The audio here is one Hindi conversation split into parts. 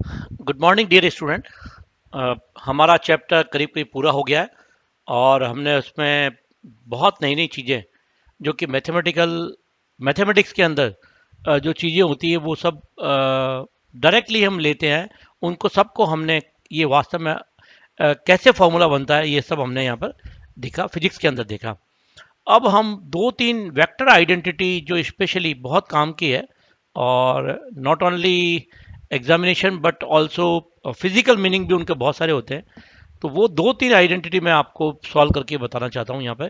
Good morning dear student. हमारा चैप्टर करीब करीब पूरा हो गया है और हमने उसमें बहुत नई नई चीज़ें जो कि मैथमेटिक्स के अंदर जो चीज़ें होती है वो सब डायरेक्टली हम लेते हैं। उनको सबको हमने ये वास्तव में कैसे फॉर्मूला बनता है ये सब हमने यहाँ पर देखा, फिजिक्स के अंदर देखा। अब हम दो तीन वेक्टर आइडेंटिटी जो स्पेशली बहुत काम की है और not only examination but also physical meaning भी उनके बहुत सारे होते हैं। तो वो दो तीन आइडेंटिटी मैं आपको सॉल्व करके बताना चाहता हूँ यहाँ पे,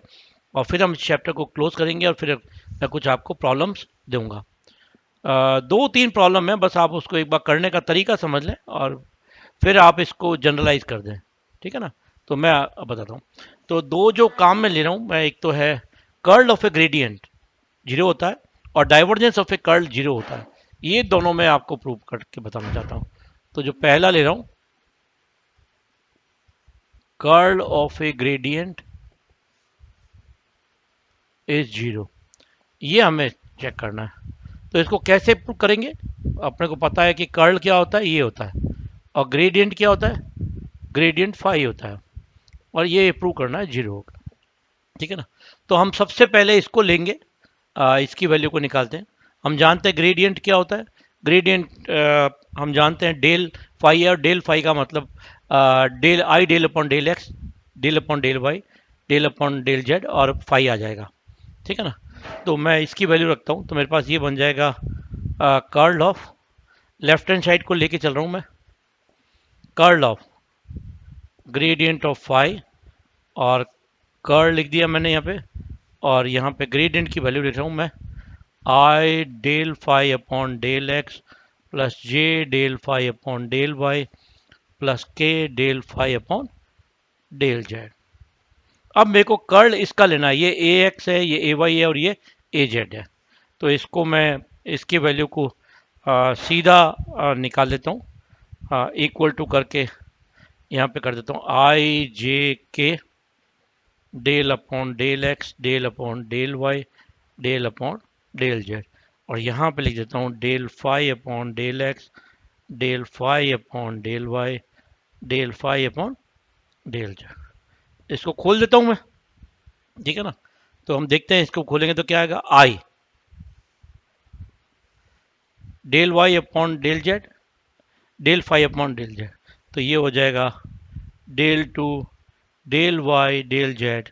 और फिर हम इस चैप्टर को क्लोज करेंगे और फिर मैं कुछ आपको प्रॉब्लम्स दूंगा। दो तीन प्रॉब्लम है, बस आप उसको एक बार करने का तरीका समझ लें और फिर आप इसको जनरलाइज कर दें। ठीक है ना? तो मैं बताता हूँ। तो दो जो काम में ले रहा हूँ मैं, एक तो है curl of A gradient zero होता है और divergence of A curl zero होता है। ये दोनों मैं आपको प्रूव करके बताना चाहता हूँ। तो जो पहला ले रहा हूँ, curl of A gradient is zero, ये हमें चेक करना है। तो इसको कैसे प्रूव करेंगे? अपने को पता है कि कर्ल क्या होता है, ये होता है, और ग्रेडियंट क्या होता है, ग्रेडियंट फाई होता है, और ये प्रूव करना है जीरो होगा। ठीक है ना? तो हम सबसे पहले इसको लेंगे, इसकी वैल्यू को निकालते हैं। हम जानते हैं ग्रेडियंट क्या होता है। ग्रेडियंट हम जानते हैं डेल फाई है, और डेल फाई का मतलब del i del upon del x, del upon del y, del upon del z, और फाई आ जाएगा। ठीक है ना? तो मैं इसकी वैल्यू रखता हूँ, तो मेरे पास ये बन जाएगा curl of, left hand side को लेके चल रहा हूँ मैं, curl of gradient of phi, और कर्ल लिख दिया मैंने यहाँ पे, और यहाँ पे ग्रेडियंट की वैल्यू लिख रहा हूँ मैं, i del phi upon del x plus j del phi upon del y plus k del phi upon del z. अब मेरे को कर्ल इसका लेना है, ये ए एक्स है, ये ए वाई है, और ये ए जेड है। तो इसको मैं, इसकी वैल्यू को सीधा निकाल लेता हूँ, इक्वल टू करके यहाँ पे कर देता हूँ i j k del upon del x del upon del y del upon del z, और यहाँ पे लिख देता हूँ del phi upon del x del phi upon del y del phi upon del z. इसको खोल देता हूँ मैं। ठीक है ना? तो हम देखते हैं, इसको खोलेंगे तो क्या आएगा, i del y upon del z del phi upon del z. तो ये हो जाएगा del two del y del z,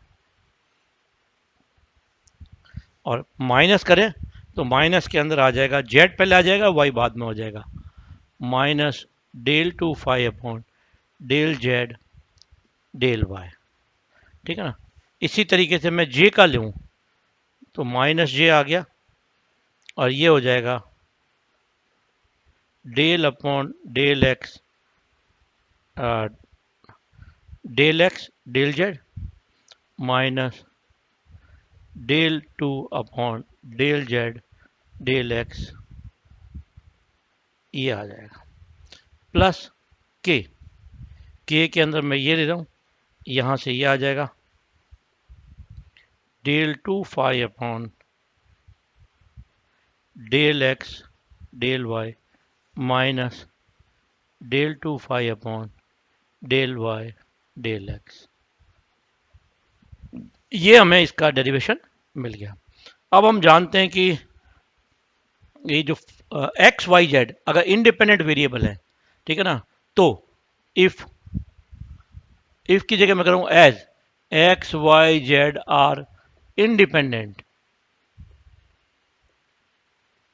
और माइनस करें तो माइनस के अंदर आ जाएगा, जेड पहले आ जाएगा, वाई बाद में हो जाएगा, minus del two phi upon del z del y. ठीक है ना? इसी तरीके से मैं जे का लूँ तो माइनस जे आ गया, और ये हो जाएगा del upon del x del x del z minus del two upon del z del x, ये आ जाएगा, प्लस के, के अंदर मैं ये ले रहा हूँ, यहाँ से ये आ जाएगा del two phi upon del x del y minus del two phi upon del y del x. ये हमें इसका डेरिवेशन मिल गया। अब हम जानते हैं कि ये जो एक्स वाई जेड अगर इंडिपेंडेंट वेरिएबल है, ठीक है ना, तो इफ इफ की जगह मैं करूँ as x y z are independent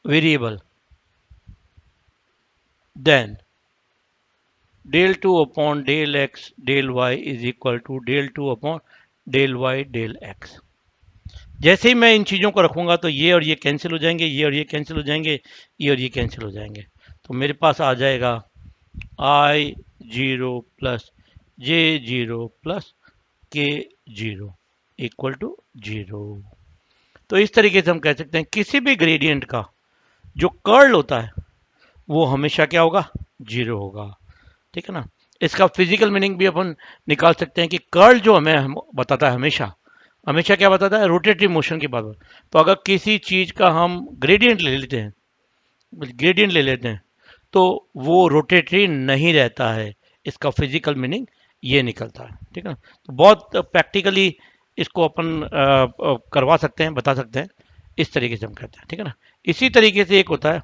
variable, then del two upon del x del y is equal to del two upon del y del x. जैसे ही मैं इन चीज़ों को रखूंगा तो ये और ये कैंसिल हो जाएंगे, ये और ये कैंसिल हो जाएंगे, ये और ये कैंसिल हो जाएंगे। तो मेरे पास आ जाएगा आई जीरो प्लस जे जीरो प्लस के जीरो इक्वल टू जीरो। तो इस तरीके से हम कह सकते हैं किसी भी ग्रेडियंट का जो कर्ल होता है वो हमेशा क्या होगा, जीरो होगा। ठीक है ना? इसका फिजिकल मीनिंग भी अपन निकाल सकते हैं कि कर्ल जो हमें बताता है, हमेशा हमेशा क्या बताता है, रोटेटरी मोशन की बात। तो अगर किसी चीज का हम ग्रेडियंट ले लेते हैं, ग्रेडियंट ले लेते हैं, तो वो रोटेटरी नहीं रहता है। इसका फिजिकल मीनिंग ये निकलता है। ठीक है ना। तो बहुत प्रैक्टिकली इसको अपन करवा सकते हैं, बता सकते हैं। इस तरीके से हम करते हैं। ठीक है ना। इसी तरीके से एक होता है,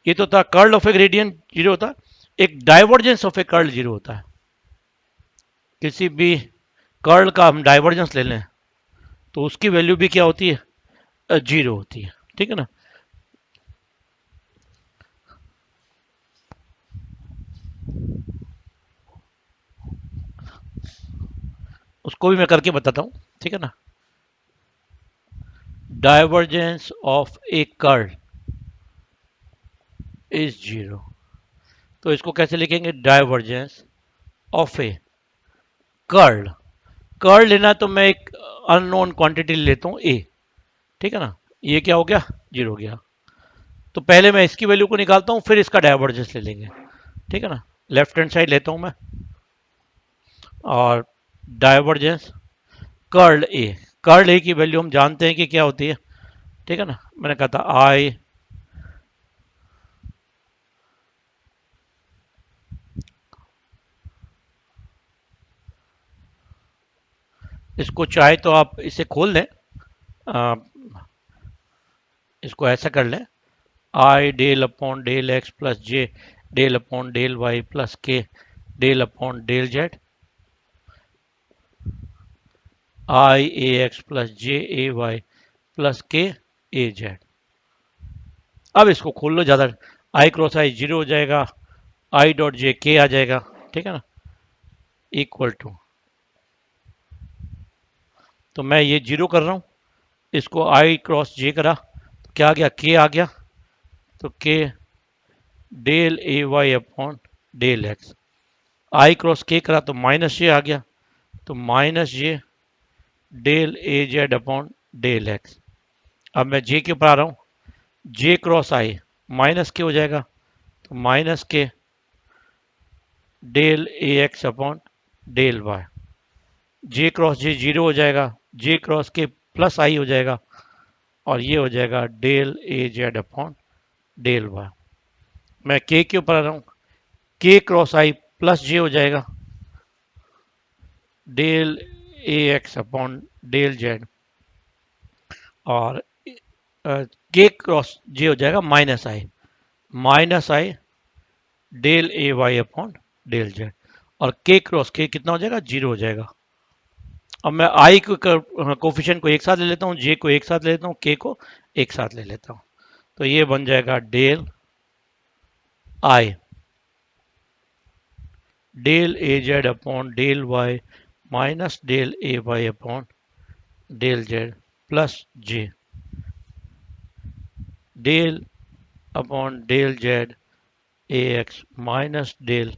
ये तो था curl of A gradient zero होता है, एक divergence of A curl zero होता है। किसी भी कर्ल का हम डाइवर्जेंस ले लें तो उसकी वैल्यू भी क्या होती है, जीरो होती है। ठीक है ना। उसको भी मैं करके बताता हूं। ठीक है ना। Divergence of A curl is zero. तो इसको कैसे लिखेंगे, divergence of A curl. Curl लेना तो मैं एक अननोन क्वांटिटी लेता हूं ए। ठीक है ना। ये क्या हो गया, जीरो हो गया। तो पहले मैं इसकी वैल्यू को निकालता हूं, फिर इसका डाइवर्जेंस ले लेंगे। ठीक है ना। लेफ्ट हैंड साइड लेता हूं मैं, और डाइवर्जेंस कर्ल ए। कर्ल ए की वैल्यू हम जानते हैं कि क्या होती है। ठीक है ना। मैंने कहा था आई इसको चाहे तो आप इसे खोल लें, आ, इसको ऐसा कर लें, i del upon del x plus j del upon del y plus k del upon del z, i a x plus j a y plus k a Z. अब इसको खोल लो, ज़्यादा आई क्रॉस आई जीरो हो जाएगा, आई डॉट जे के आ जाएगा। ठीक है ना। इक्वल टू, तो मैं ये जीरो कर रहा हूँ, इसको आई क्रॉस जे करा तो क्या आ गया, के आ गया। तो के del a y upon del x, I cross के करा तो माइनस जे आ गया, तो minus J del a z upon del x. अब मैं जे के ऊपर आ रहा हूँ, जे क्रॉस आई माइनस के हो जाएगा, तो माइनस के del a x upon del Y. J cross J zero हो जाएगा, जे क्रॉस के प्लस आई हो जाएगा, और ये हो जाएगा del a z upon del Y. मैं के ऊपर आ रहा हूँ, के क्रॉस आई प्लस जे हो जाएगा, del a x upon del z, और के क्रॉस जे हो जाएगा minus I del a y upon del z, और के क्रॉस के कितना हो जाएगा, जीरो हो जाएगा। अब मैं आई को कोफिशिएंट को एक साथ ले लेता हूँ, जे को एक साथ ले लेता हूँ, के को एक साथ ले लेता हूँ, तो ये बन जाएगा del i del a z upon del y minus del a y upon del z plus j del upon del z a x minus del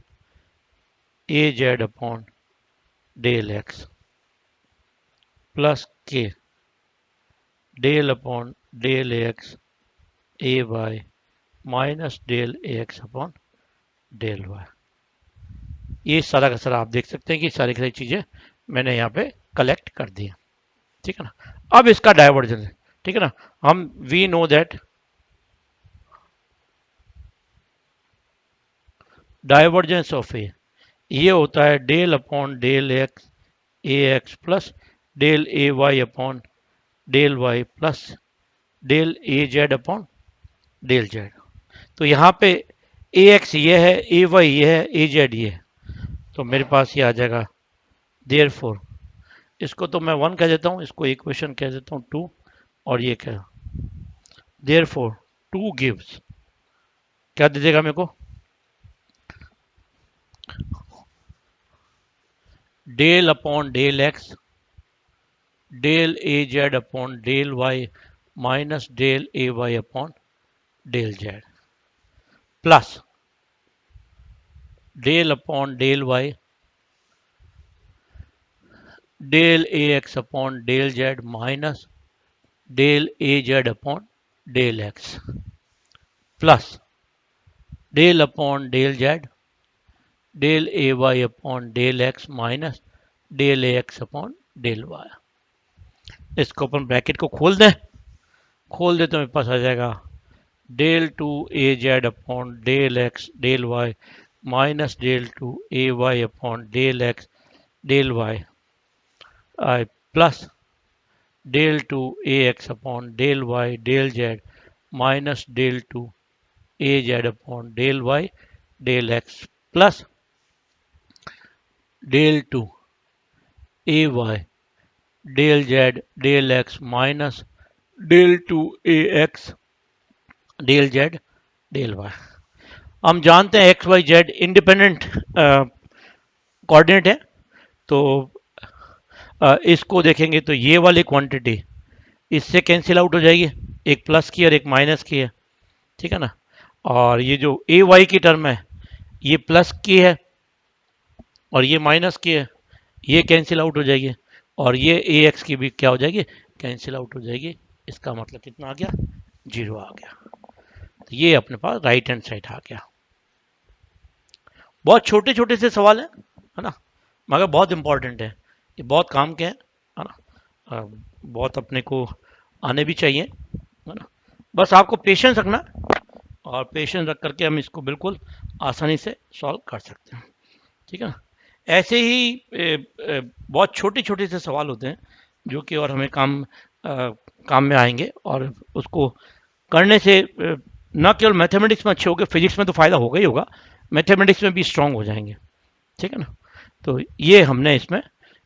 a z upon del x plus k del upon del x a y minus del a x upon del y. ये सारा का सारा आप देख सकते हैं कि सारी की सारी चीज़ें मैंने यहाँ पे कलेक्ट कर दी। ठीक है ना। अब इसका डाइवर्जेंस है। ठीक है ना। हम we know that divergence of a ये होता है del upon del x a x plus del a y upon del y plus del a z upon del z. तो यहाँ पे ए एक्स ये है, ए वाई ये है, ए जेड ये है, तो मेरे पास ये आ जाएगा देयर फोर। इसको तो मैं वन कह देता हूँ, इसको इक्वेशन कह देता हूँ टू, और ये क्या, देयर फोर टू गिव्स क्या दे देगा मेरे को, del upon del x del a z upon del y minus del a y upon del z plus del upon del y del a x upon del z minus del a z upon del x plus del upon del z del a y upon del x minus del a x upon del y. इसको अपन ब्रैकेट को खोल दें, खोल दे तो मेरे पास आ जाएगा del two a z upon del x del y minus del two a y upon del x del y i plus del two a x upon del y del z minus del two a z upon del y del x plus del two a y del z del x minus del two a x del z del y. हम जानते हैं x y z independent coordinate है, तो इसको देखेंगे तो ये वाली क्वांटिटी इससे कैंसिल आउट हो जाएगी, एक प्लस की और एक माइनस की है, ठीक है ना। और ये जो ए वाई की टर्म है ये प्लस की है और ये माइनस की है, ये कैंसिल आउट हो जाएगी और ये ए एक्स की भी क्या हो जाएगी, कैंसिल आउट हो जाएगी। इसका मतलब कितना आ गया, 0 आ गया। तो ये अपने पास राइट हैंड साइड आ गया। बहुत छोटे छोटे से सवाल है ना, मगर बहुत इंपॉर्टेंट है, ये बहुत काम के हैं, है ना, बहुत अपने को आने भी चाहिए, है ना। बस आपको पेशेंस रखना और पेशेंस रख करके हम इसको बिल्कुल आसानी से सॉल्व कर सकते हैं, ठीक है ना। ऐसे ही बहुत छोटे छोटे से सवाल होते हैं जो कि और हमें काम में आएंगे और उसको करने से न केवल मैथमेटिक्स में अच्छे होंगे, फिजिक्स में तो फायदा होगा ही होगा, मैथमेटिक्स में भी स्ट्रांग हो जाएंगे, ठीक है ना। तो ये हमने इसमें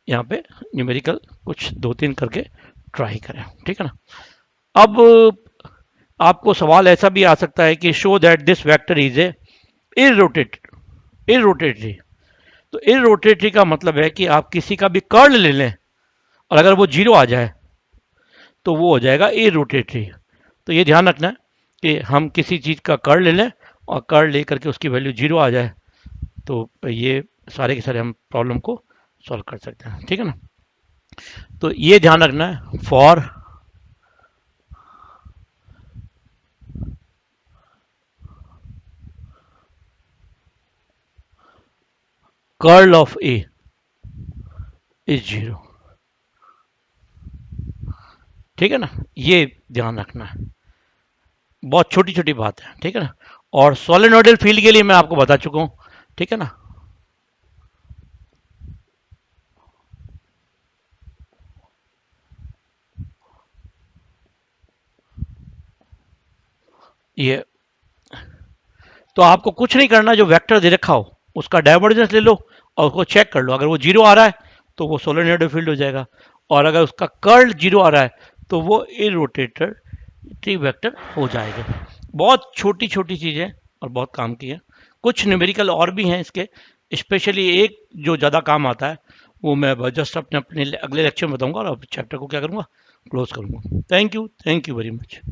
यहाँ पे न्यूमेरिकल कुछ 2-3 करके ट्राई करें, ठीक है ना। अब आपको सवाल ऐसा भी आ सकता है कि show that this vector is a irrotatory. तो इररोटेटरी का मतलब है कि आप किसी का भी कर्ल ले लें और अगर वो 0 आ जाए तो वो हो जाएगा इररोटेटरी। तो ये ध्यान रखना है कि हम किसी चीज़ का कर्ल ले लें और कर्ल ले करके उसकी वैल्यू 0 आ जाए तो ये सारे के सारे हम प्रॉब्लम को सॉल्व कर सकते हैं, ठीक है ना। तो ये ध्यान रखना है, for curl of A is 0, ठीक है ना, ये ध्यान रखना है, बहुत छोटी छोटी बात है, ठीक है ना। और सोलेनोइडल फील्ड के लिए मैं आपको बता चुका हूं, ठीक है ना। ये तो आपको कुछ नहीं करना, जो वेक्टर दे रखा हो उसका डाइवर्जेंस ले लो और उसको चेक कर लो, अगर वो 0 आ रहा है तो वो सोलेनोइडल फील्ड हो जाएगा, और अगर उसका कर्ल 0 आ रहा है तो वो इररोटेटरी वेक्टर हो जाएगा। बहुत छोटी छोटी चीज़ें और बहुत काम की है। कुछ न्यूमेरिकल और भी हैं इसके, स्पेशली एक जो ज़्यादा काम आता है वो मैं जस्ट अपने अपने अगले लेक्चर में बताऊंगा और चैप्टर को क्या करूंगा, क्लोज करूंगा। Thank you very much.